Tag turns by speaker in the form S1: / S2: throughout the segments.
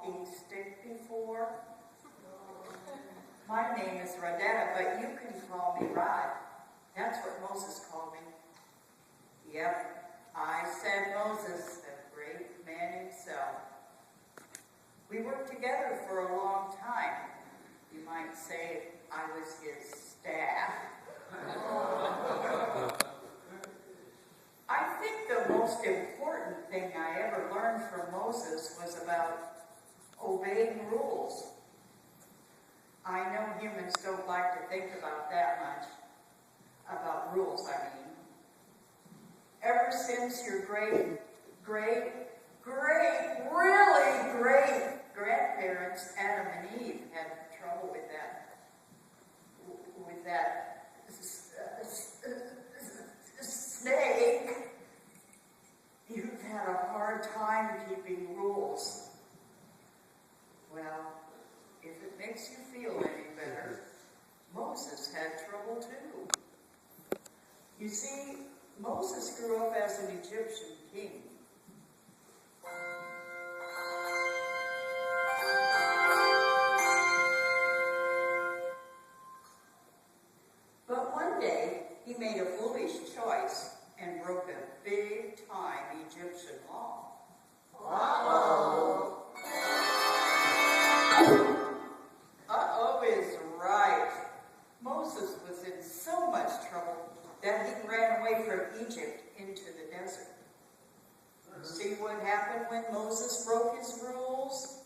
S1: walking stick before? My name is Rodetta, but you can call me Rod. That's what Moses called me. Yep, I said Moses, the great man himself. We worked together for a long time. You might say I was his staff. I think the most important thing I ever learned from Moses was about obeying rules. I know humans don't like to think about that much, about rules, I mean. Ever since your great, really great grandparents, Adam and Eve, had trouble with that snake, you've had a hard time keeping rules. Well, if it makes you feel any better, Moses had trouble too. You see, Moses grew up as an Egyptian king. But one day, he made a foolish choice and broke a big-time Egyptian law. Uh-oh. Uh-oh is right. Moses was in so much trouble that he ran away from Egypt into the desert. See what happened when Moses broke his rules?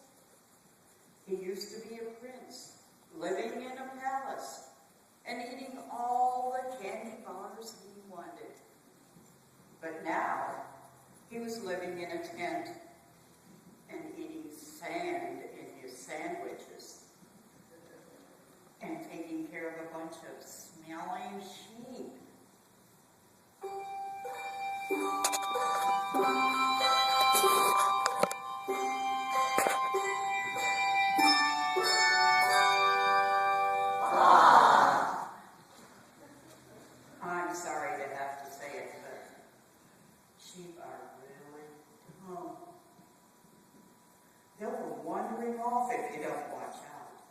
S1: He used to be a prince, living in a palace, and eating all the candy bars he wanted. But now, he was living in a tent and eating sand in his sandwiches and taking care of a bunch of smelling sheep. I'm sorry to have to say it, but sheep are really dumb. They'll go wandering off if you don't watch out.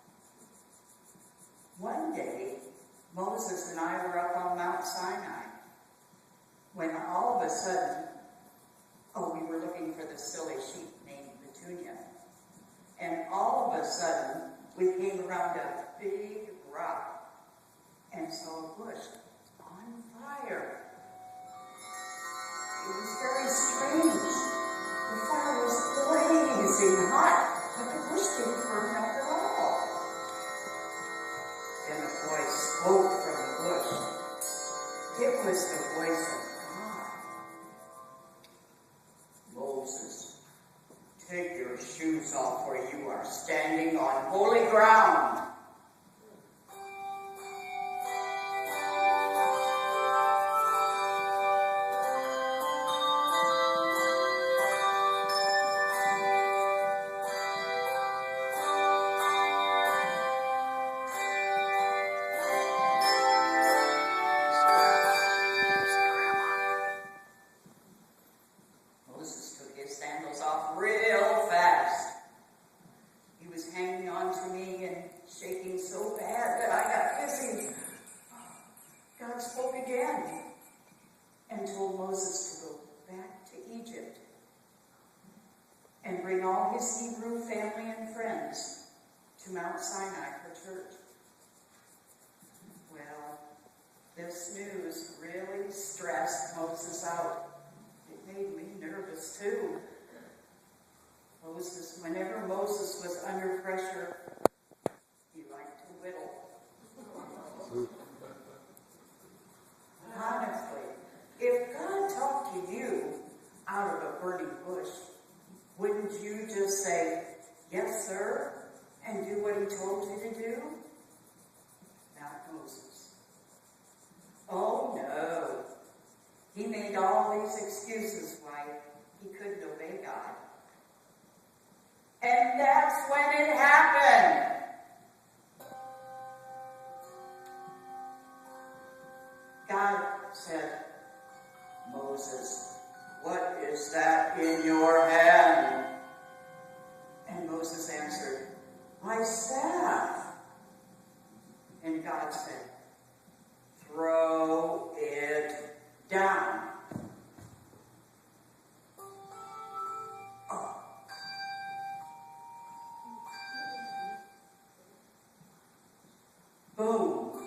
S1: One day, Moses and I were up on Mount Sinai when all of a sudden, we were looking for the silly sheep named Petunia. And all of a sudden, we came around a big rock and saw a bush on fire. It was very strange. The fire was blazing hot, but the bush didn't burn up at all. Then a voice spoke from the bush. It was the voice of God. Moses, take your shoes off, for you are standing on holy ground. Moses took his sandals off real fast. He was hanging on to me and shaking so bad that I got dizzy. God spoke again and told Moses to go back to Egypt and bring all his Hebrew family and friends to Mount Sinai for church. Well, this news really stressed Moses out. It made me nervous too. Whenever Moses was under pressure, he liked to whittle. Honestly, if God talked to you out of a burning bush, wouldn't you just say, "Yes, sir," and do what he told you to do? Not Moses. Oh, no. He made all these excuses why he couldn't obey God. And that's when it happened. God said, "Moses, what is that in your hand?" And Moses Moses answered, "My staff." And God said, "Throw it down." Oh. Boom.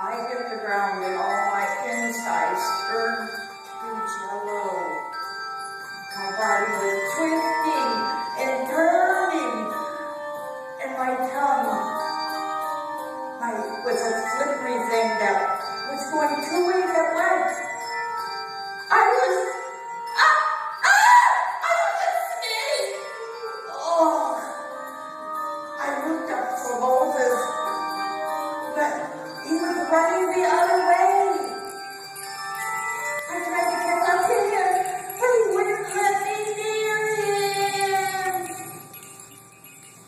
S1: I hit the ground and all my insides turned to jello. My body was twisting and turning, and my tongue was a slippery thing that was going two ways at once. I was a snake. Oh, I looked up for Moses, but he was running the other way. I tried to catch up to him, but he wouldn't let me near him.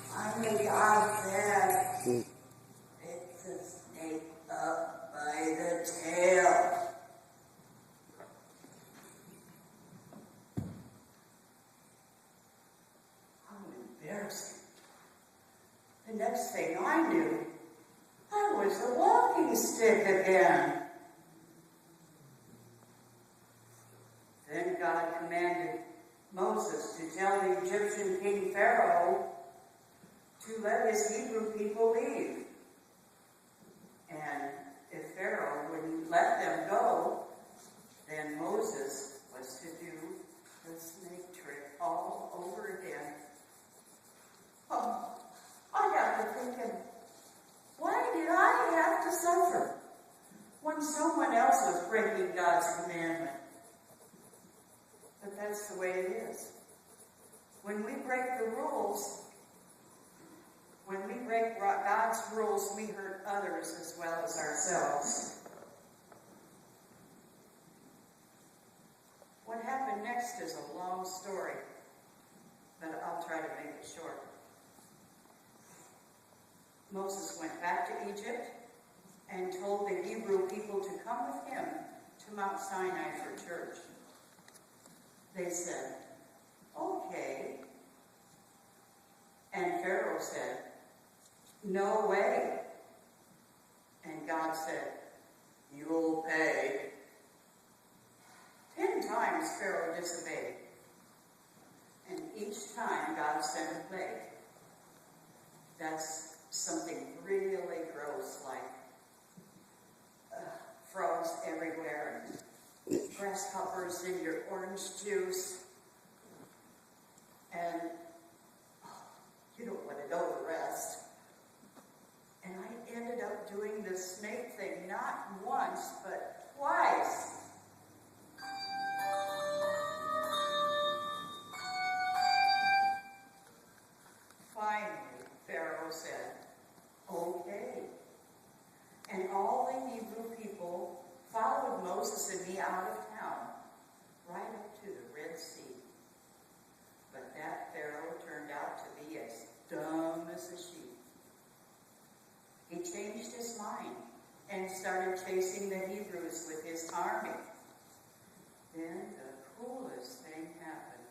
S1: Finally, God said, "Pick the snake up by the tail." How embarrassing. The next thing I knew, I was a walking stick again. Then God commanded Moses to tell the Egyptian king Pharaoh to let his Hebrew people leave. And if Pharaoh wouldn't let them go, then Moses was to do the snake trick all over again. Oh, I got to thinking, why did I have to suffer when someone else was breaking God's commandment? But that's the way it is. When we break the rules, when we break God's rules, we hurt others as well as ourselves. What happened next is a long story, but I'll try to make it short. Moses went back to Egypt and told the Hebrew people to come with him to Mount Sinai for church. They said, "Okay." And Pharaoh said, "No way." And God said, "You'll pay." 10 times Pharaoh disobeyed. And each time God sent a plague. That's something really gross, like frogs everywhere, and grasshoppers in your orange juice. And you don't want to know the rest. And I ended up doing the snake thing not once, but twice. Finally, Pharaoh said, "Okay." And all the Hebrew people followed Moses and me out of town, right up to the Red Sea. But that Pharaoh turned out to be as dumb as a sheep. He changed his mind and started chasing the Hebrews with his army. Then the coolest thing happened.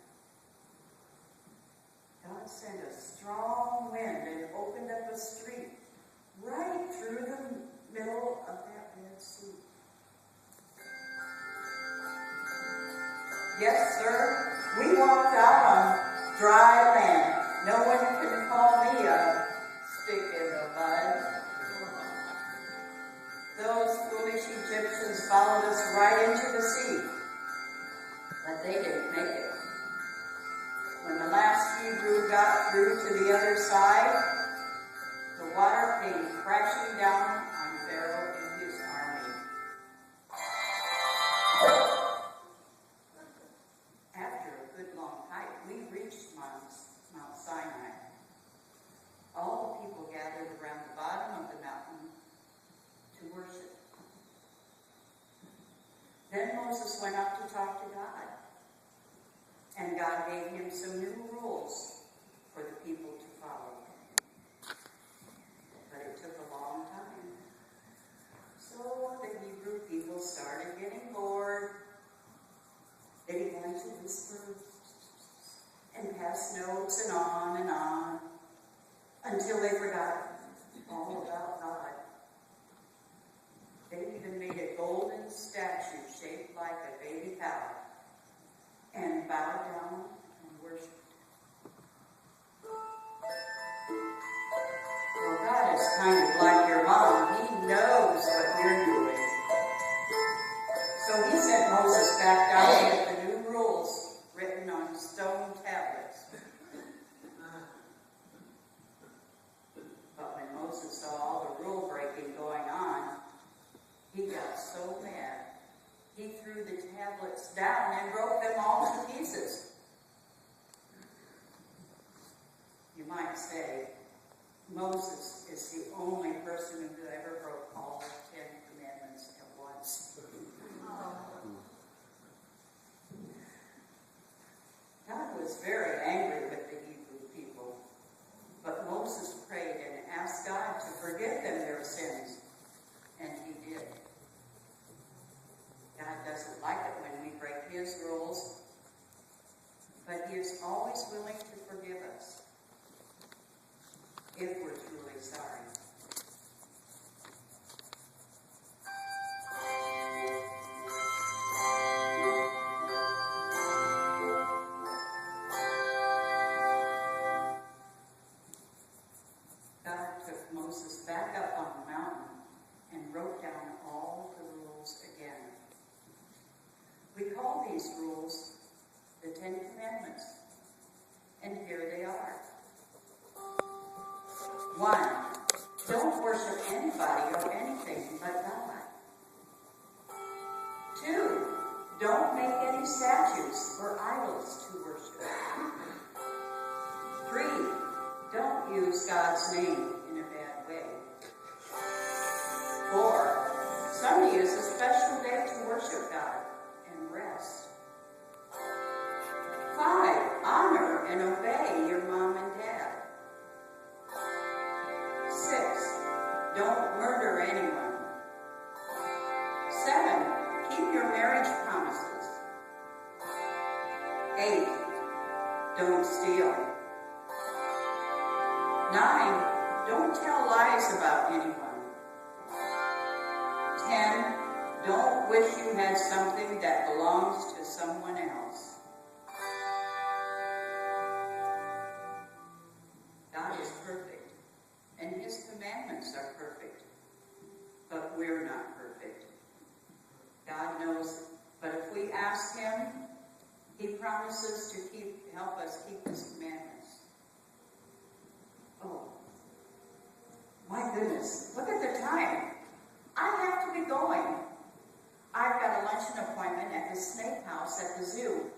S1: God sent a strong wind and opened up a street right through the middle of that Red Sea. Yes, sir, we walked out on dry land. No one can call me a stick in the mud. Those foolish Egyptians followed us right into the sea, but they didn't make it. When the last Hebrew got through to the other side, the water came crashing down on Pharaoh and his army. After a good long hike, we reached Mount Sinai. All the people gathered around the bottom of the mountain to worship. Then Moses went up to talk to God. And God gave him some new rules for the people to follow. But it took a long time. So the Hebrew people started getting bored. They began to whisper and pass notes and on, until they forgot all about God. They even made a golden statue shaped like a baby cow and bowed down and worshipped. Well, God is kind of like your mom. He knows what you're doing. So he sent Moses back down with the new rules written on stone tablets. But when Moses saw all the rule breaking going on, he got so mad, he threw the tablets down and broke them all to pieces. You might say, Moses is the only person who ever broke all 10 commandments at once. God was very angry with the Hebrew people, but Moses prayed and asked God to forgive them their sins, and he did. God doesn't like it when we break his rules, but he is always willing to forgive us if we're truly sorry. God took Moses back up on the mountain and wrote down all the rules again. We call these rules the 10 Commandments, and here they are. 1. Don't worship anybody or anything but God. 2. Don't make any statues or idols to worship. 3. Don't use God's name in a bad way. 4. Sunday is a special day to worship God and rest. 5. Honor and obey your mom and dad. 6. Don't murder anyone. 7. Keep your marriage promises. 8. Don't steal. 9. Don't tell lies about anyone. 10. Don't wish you had something that belongs to someone else. God is perfect, and his commandments are perfect, but we're not perfect. God knows it, but if we ask him, he promises to help us keep his commandments. Oh, my goodness, look at the time. I have to be going. I've got a luncheon appointment at the snake house at the zoo.